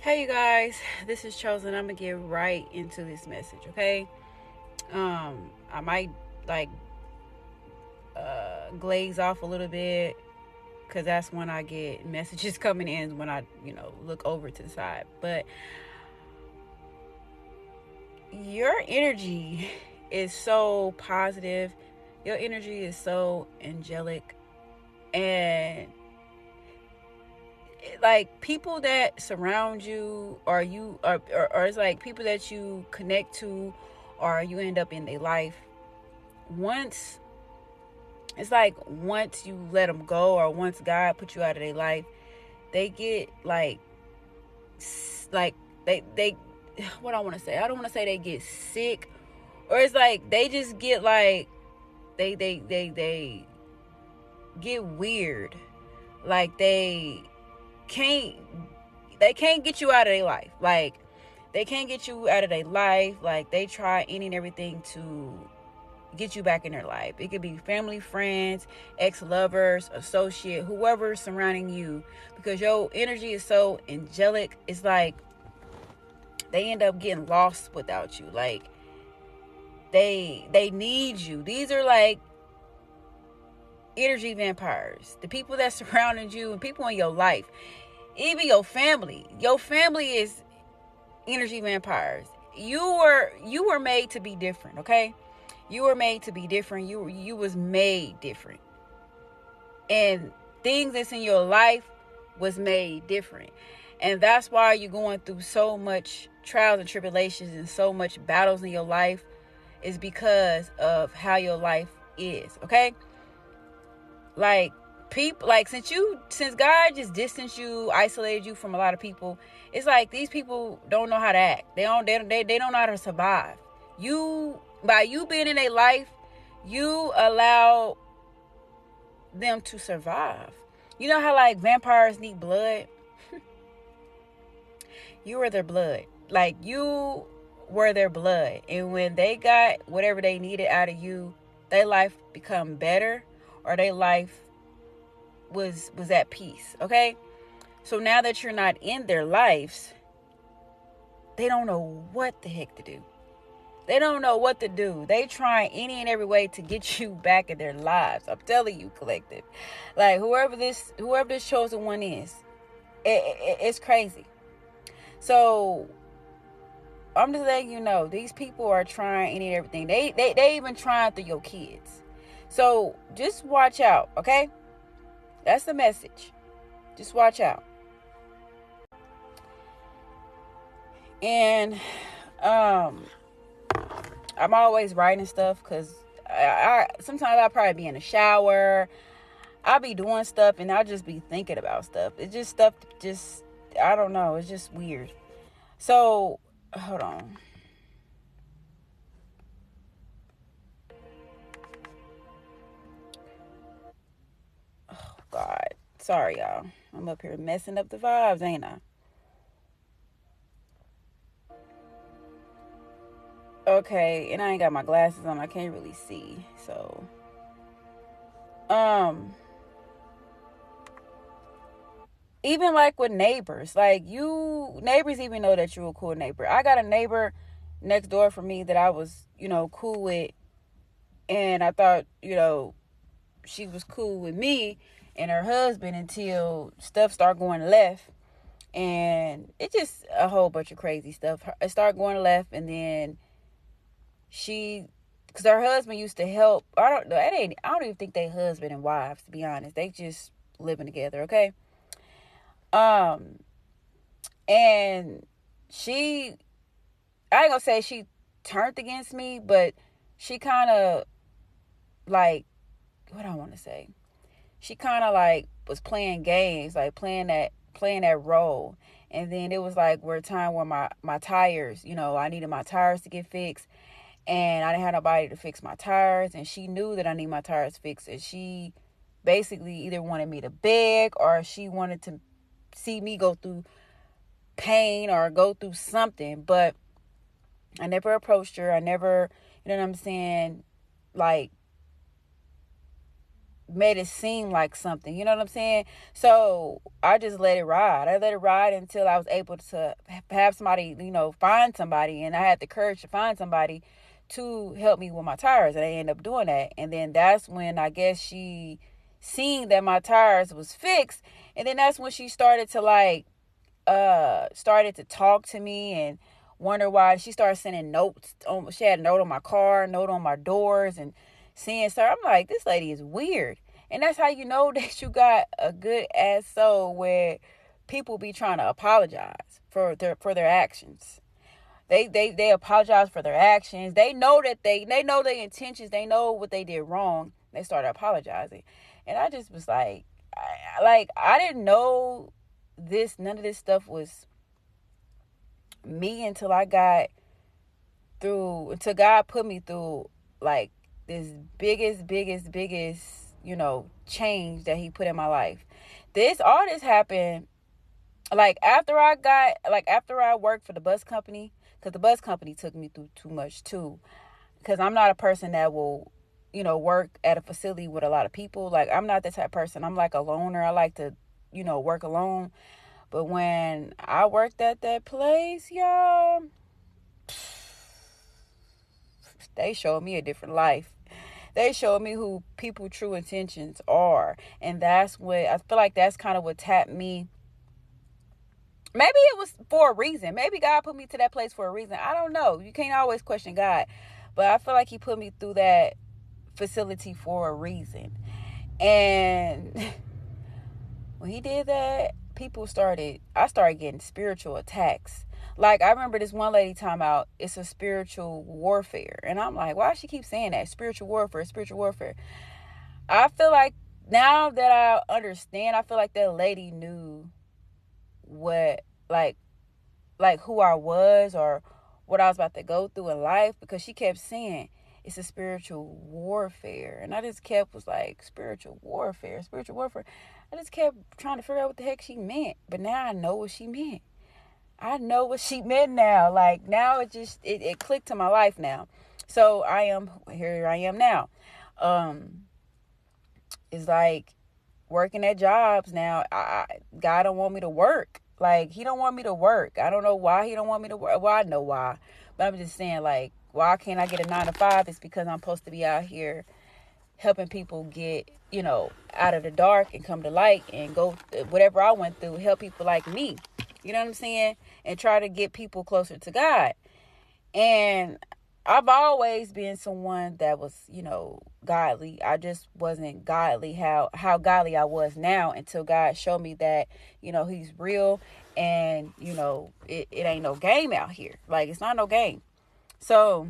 Hey you guys, this is Chosen. I'm gonna get right into this message, okay? I might like glaze off a little bit because that's when I get messages coming in when I, look over to the side. But your energy is so positive, your energy is so angelic, and like people that surround you or it's like people that you connect to or you end up in their life once it's like once you let them go or once God put you out of their life, they get like they what I want to say, I don't want to say they get sick, or it's like they just get like they get weird, like can't they can't get you out of their life. Like they can't get you out of their life. Like they try any and everything to get you back in their life. It could be family, friends, ex-lovers, associate, whoever's surrounding you, because your energy is so angelic. It's like they end up getting lost without you. Like they need you. These are like energy vampires. The people that surrounded you and people in your life, even your family. Your family is energy vampires. You were made to be different, okay? You were made to be different. You was made different. And things that's in your life was made different. And that's why you're going through so much trials and tribulations and so much battles in your life, is because of how your life is, okay? Like people, like since God just distanced you, isolated you from a lot of people, it's like these people don't know how to act. They don't know how to survive. By you being in their life, you allow them to survive. You know how like vampires need blood? You were their blood. Like you were their blood. And when they got whatever they needed out of you, their life become better, or their life was at peace, okay? So now that you're not in their lives, they don't know what the heck to do. They don't know what to do. They try any and every way to get you back in their lives. I'm telling you, collective. Like whoever this chosen one is, it's crazy. So I'm just letting you know, these people are trying any and everything. They even trying through your kids. So just watch out, okay? That's the message. Just watch out. And I'm always writing stuff because I sometimes I'll probably be in the shower. I'll be doing stuff and I'll just be thinking about stuff. It's just stuff, just, I don't know. It's just weird. So, hold on. Oh, God. Sorry, y'all. I'm up here messing up the vibes, ain't I? Okay, and I ain't got my glasses on. I can't really see. So, um, even like with neighbors, like neighbors even know that you're a cool neighbor. I got a neighbor next door from me that I was, cool with, and I thought, she was cool with me and her husband until stuff started going left, and it just a whole bunch of crazy stuff. It started going left, and then because her husband used to help. I don't even think they husband and wives, to be honest. They just living together, okay? Um, and she, I ain't gonna say she turned against me, but she kind of like, what I want to say, she kind of like was playing games, like playing that role. And then it was like where time where my tires, I needed my tires to get fixed, and I didn't have nobody to fix my tires, and she knew that I need my tires fixed, and she basically either wanted me to beg or she wanted to see me go through pain or go through something. But I never approached her. I never, you know what I'm saying, like made it seem like something. You know what I'm saying? So I just let it ride. I let it ride until I was able to have somebody, find somebody. And I had the courage to find somebody to help me with my tires. And I ended up doing that. And then that's when I guess she seen that my tires was fixed. And then that's when she started to started to talk to me and wonder why. She started sending notes. She had a note on my car, a note on my doors, and seeing stuff. I'm like, this lady is weird. And that's how you know that you got a good ass soul, where people be trying to apologize for their actions. They apologize for their actions. They know that they know their intentions. They know what they did wrong. They started apologizing. And I just was like, I didn't know none of this stuff was me until until God put me through like this biggest, change that he put in my life. All this happened after I worked for the bus company, because the bus company took me through too much too. Because I'm not a person that will, work at a facility with a lot of people. Like, I'm not that type of person. I'm like a loner. I like to, work alone. But when I worked at that place, y'all, they showed me a different life. They showed me who people's true intentions are. And that's what, I feel like that's kind of what tapped me. Maybe it was for a reason. Maybe God put me to that place for a reason. I don't know. You can't always question God. But I feel like he put me through that facility for a reason. And when he did that, I started getting spiritual attacks. Like, I remember this one lady talking about it's a spiritual warfare. And I'm like, why does she keep saying that? Spiritual warfare, spiritual warfare. I feel like now that I understand, I feel like that lady knew what, like who I was or what I was about to go through in life, because she kept saying it's a spiritual warfare. And I just was like, spiritual warfare. I just kept trying to figure out what the heck she meant. But now I know what she meant. I know what she meant now. Like, now it clicked to my life now. So here I am now. It's like working at jobs now. God don't want me to work. Like, he don't want me to work. I don't know why he don't want me to work. Well, I know why. But I'm just saying, like, why can't I get a 9-to-5? It's because I'm supposed to be out here helping people get, out of the dark and come to light and go whatever I went through, help people like me. You know what I'm saying? And try to get people closer to God. And I've always been someone that was, godly. I just wasn't godly how godly I was now, until God showed me that, he's real, and, it ain't no game out here. Like, it's not no game. So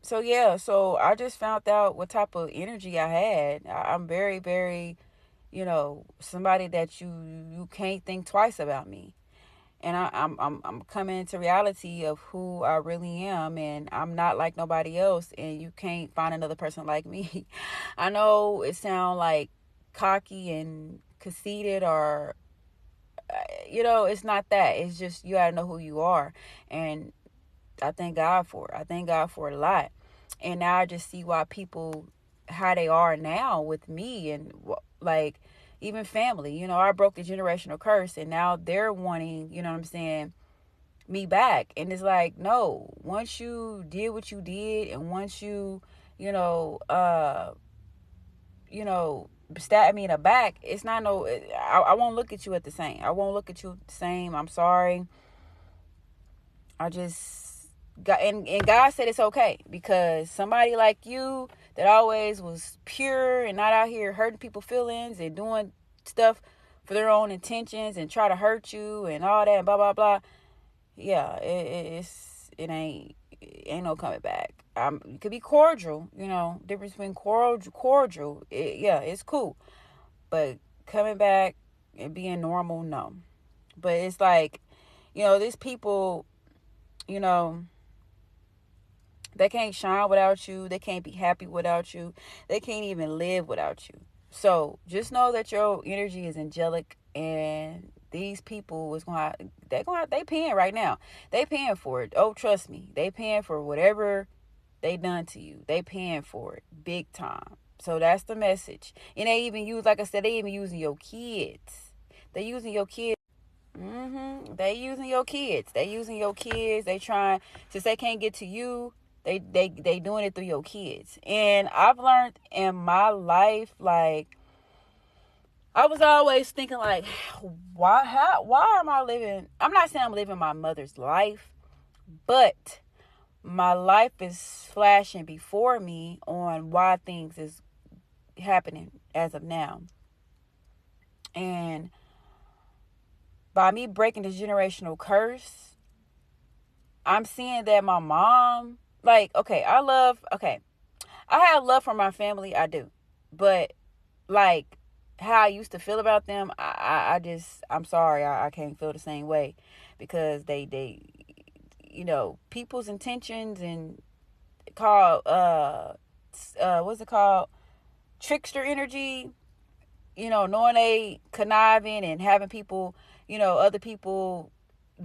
so I just found out what type of energy I had. I'm very, very, somebody that you can't think twice about me. And I'm coming into reality of who I really am, and I'm not like nobody else, and you can't find another person like me. I know it sounds like cocky and conceited, or it's not that. It's just you gotta know who you are, and I thank God for it. I thank God for it a lot. And now I just see why people, how they are now with me, and like, even family. I broke the generational curse, and now they're wanting, what I'm saying, me back. And it's like, no, once you did what you did, and once you, stab me in the back, it's not no, I won't look at you at the same. I won't look at you the same. I'm sorry. I just, and God said it's okay, because somebody like you that always was pure and not out here hurting people's feelings and doing stuff for their own intentions and try to hurt you and all that and blah blah blah. Yeah, it ain't no coming back. It could be cordial, difference between cordial. It's cool, but coming back and being normal, no. But it's like, these people, they can't shine without you. They can't be happy without you. They can't even live without you. So just know that your energy is angelic, and these people they paying right now. They paying for it. Oh, trust me. They paying for whatever they done to you. They paying for it big time. So that's the message. And they even use, like I said, they even using your kids. They using your kids. They using your kids. They using your kids. They trying, since they can't get to you, they doing it through your kids. And I've learned in my life, like, I was always thinking, like, why am I living? I'm not saying I'm living my mother's life, but my life is flashing before me on why things is happening as of now. And by me breaking this generational curse, I'm seeing that my mom, like, I have love for my family, I do. But, like, how I used to feel about them, I'm sorry, I can't feel the same way. Because they people's intentions and called, what's it called? Trickster energy, knowing they conniving and having people, other people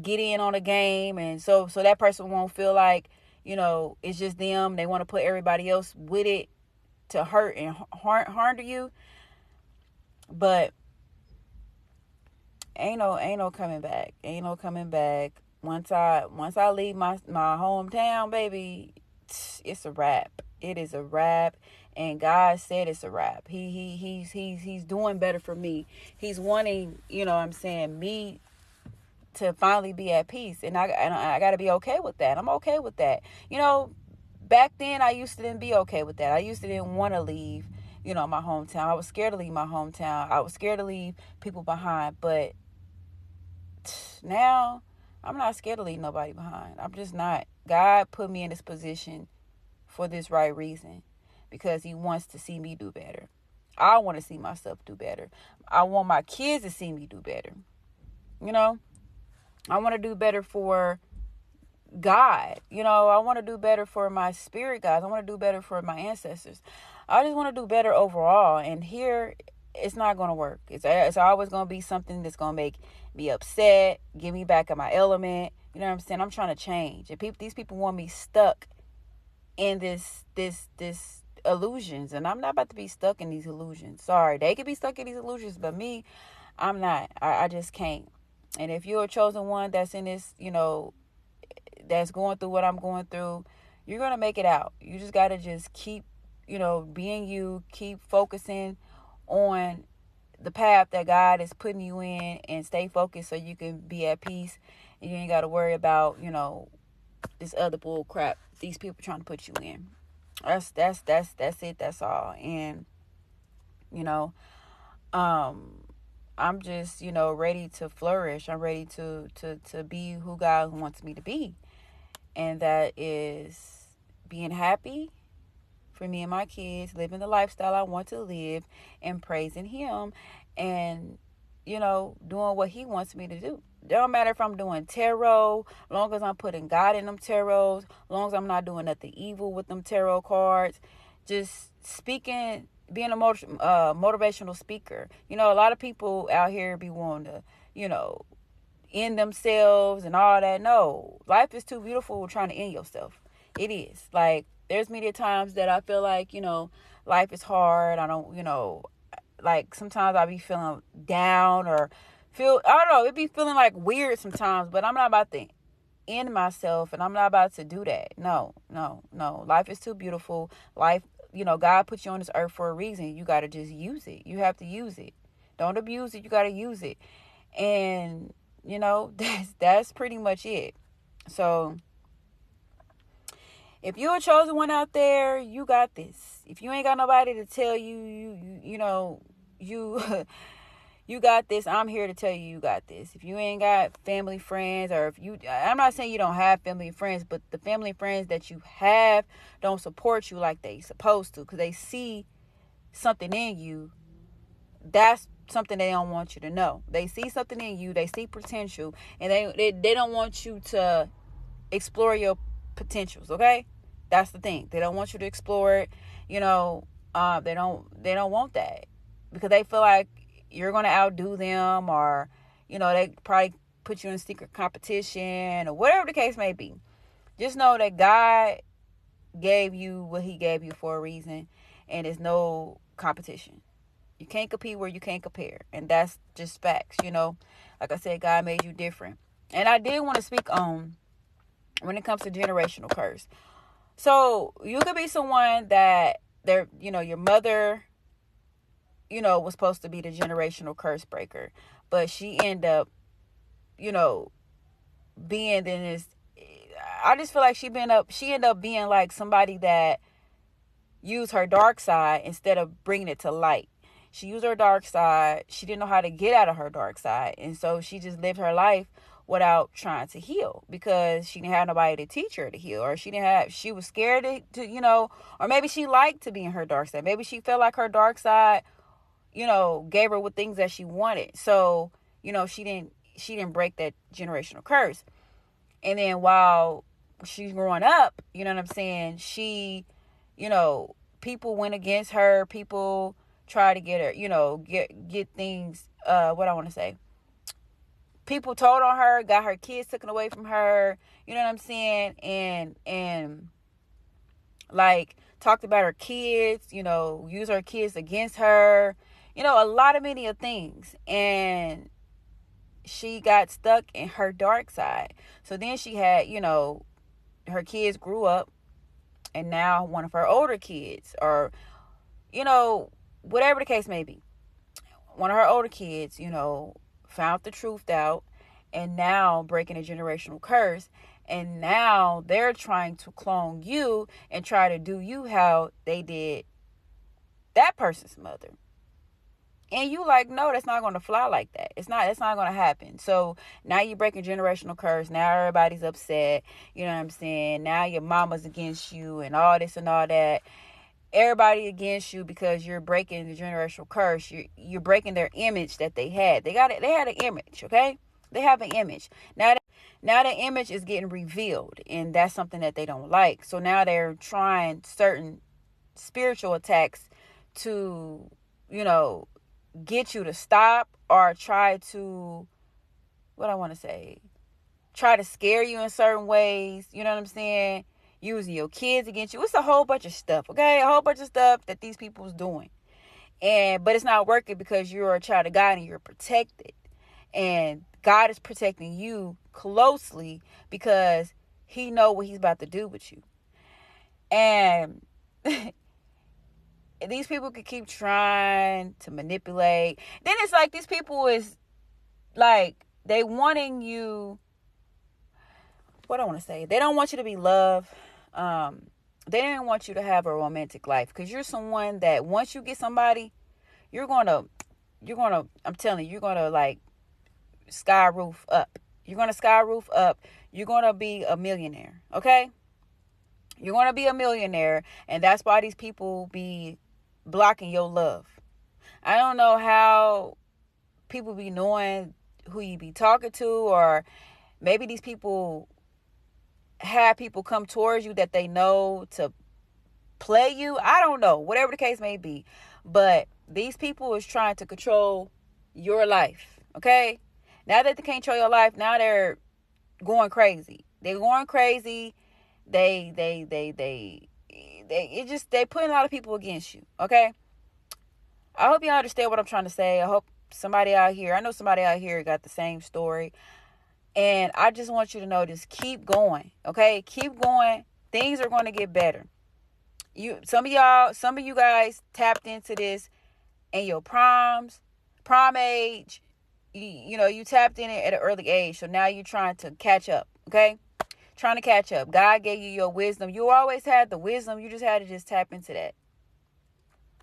get in on a game, and so that person won't feel like, it's just them. They want to put everybody else with it to hurt and harm to you. But ain't no coming back. Ain't no coming back. Once I leave my hometown, baby, it's a wrap. It is a wrap. And God said it's a wrap. He's doing better for me. He's wanting, me to finally be at peace. And I got to be okay with that. I'm okay with that. Back then I used to didn't be okay with that. I used to didn't want to leave, my hometown. I was scared to leave my hometown. I was scared to leave people behind. But now I'm not scared to leave nobody behind. I'm just not. God put me in this position for this right reason, because he wants to see me do better. I want to see myself do better. I want my kids to see me do better. I want to do better for God. I want to do better for my spirit guides. I want to do better for my ancestors. I just want to do better overall. And here, it's not going to work. It's always going to be something that's going to make me upset, get me back in my element. You know what I'm saying? I'm trying to change. And these people want me stuck in this illusions, and I'm not about to be stuck in these illusions. Sorry, they could be stuck in these illusions, but me, I'm not. I just can't. And if you're a chosen one that's in this, that's going through what I'm going through, you're gonna make it out. You just gotta just keep, being you, keep focusing on the path that God is putting you in, and stay focused so you can be at peace, and you ain't gotta worry about, this other bull crap these people trying to put you in. That's it. That's all. And I'm just ready to flourish. I'm ready to be who God wants me to be, and that is being happy for me and my kids, living the lifestyle I want to live, and praising him, and doing what he wants me to do. It don't matter if I'm doing tarot, as long as I'm putting God in them tarots, as long as I'm not doing nothing evil with them tarot cards. Just speaking, being a motivational speaker. A lot of people out here be wanting to, end themselves and all that. No, life is too beautiful trying to end yourself. It is. Like, there's many times that I feel like, life is hard. I don't, like, sometimes I be feeling down, or I don't know, it be feeling like weird sometimes, but I'm not about to end myself, and I'm not about to do that. No. Life is too beautiful. Life, God put you on this earth for a reason. You got to just use it. You have to use it. Don't abuse it. You got to use it. And, that's pretty much it. So, if you're a chosen one out there, you got this. If you ain't got nobody to tell you, you got this, I'm here to tell you got this. If you ain't got family, friends, or I'm not saying you don't have family and friends, but the family and friends that you have don't support you like they supposed to, because they see something in you. That's something they don't want you to know. They see something in you, they see potential, and they don't want you to explore your potentials. Okay, that's the thing. They don't want you to explore it. They don't want that, because they feel like you're going to outdo them, or they probably put you in secret competition, or whatever the case may be. Just know that God gave you what he gave you for a reason, and there's no competition. You can't compete where you can't compare. And that's just facts, you know. Like I said, God made you different. And I did want to speak on when it comes to generational curse. So you could be someone that your mother, was supposed to be the generational curse breaker, but she ended up, being in this. I just feel like she ended up being like somebody that used her dark side instead of bringing it to light. She used her dark side. She didn't know how to get out of her dark side. And so she just lived her life without trying to heal because she didn't have nobody to teach her to heal, or she was scared to, or maybe she liked to be in her dark side. Maybe she felt like her dark side, gave her with things that she wanted. So, she didn't break that generational curse. And then while she's growing up, you know what I'm saying? She, people went against her. People try to get her, get things, what I want to say. People told on her, got her kids taken away from her, you know what I'm saying? And like talked about her kids, use her kids against her, a lot of many of things. And she got stuck in her dark side. So then she had, her kids grew up, and now one of her older kids, or, whatever the case may be, one of her older kids, found the truth out, and now breaking a generational curse. And now they're trying to clone you and try to do you how they did that person's mother. And you like, no, that's not going to fly like that. That's not going to happen. So now you're breaking generational curse. Now everybody's upset. You know what I'm saying? Now your mama's against you and all this and all that. Everybody against you because you're breaking the generational curse. You're breaking their image that they had. They had an image, okay? They have an image. Now the image is getting revealed, and that's something that they don't like. So now they're trying certain spiritual attacks to, get you to stop, or try to, try to scare you in certain ways. You know what I'm saying? Using your kids against you. It's a whole bunch of stuff, okay? A whole bunch of stuff that these people's doing. But it's not working because you're a child of God and you're protected. And God is protecting you closely because he know what he's about to do with you. And these people could keep trying to manipulate. Then it's like these people is like, they wanting you, what I want to say, they don't want you to be loved. They didn't want you to have a romantic life, because you're someone that once you get somebody, you're gonna, I'm telling you, you're gonna like sky roof up. You're gonna sky roof up. You're gonna be a millionaire, okay? You're gonna be a millionaire, and that's why these people be blocking your love. I don't know how people be knowing who you be talking to, or maybe these people have people come towards you that they know to play you. I don't know, whatever the case may be. But these people is trying to control your life, okay? Now that they can't control your life, now they're going crazy. They're going crazy. They putting a lot of people against you, okay? I hope you understand what I'm trying to say. I hope somebody out here, I know somebody out here got the same story. And I just want you to know, just keep going, okay? Keep going. Things are going to get better. Some of you guys tapped into this in your prime age. You tapped in it at an early age. So now you're trying to catch up, okay? Trying to catch up. God gave you your wisdom. You always had the wisdom. You just had to just tap into that.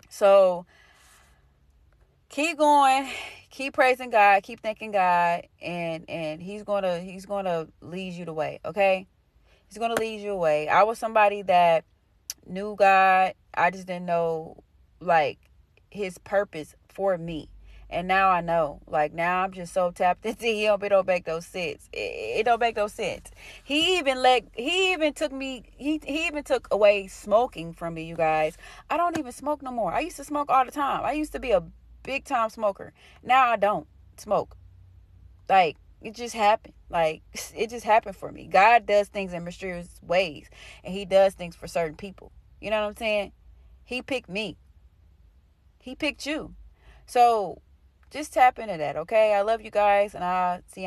So keep going, keep praising God, keep thanking God, and he's gonna lead you the way, okay? He's gonna lead you away. I was somebody that knew God. I just didn't know like his purpose for me. And now I know. Like now I'm just so tapped into him, it don't make no sense. It don't make no sense. He even took away smoking from me, you guys. I don't even smoke no more. I used to smoke all the time. I used to be a big time smoker. Now I don't smoke. Like it just happened. Like it just happened for me. God does things in mysterious ways, and he does things for certain people. You know what I'm saying? He picked me. He picked you. So just tap into that, okay? I love you guys, and I'll see you.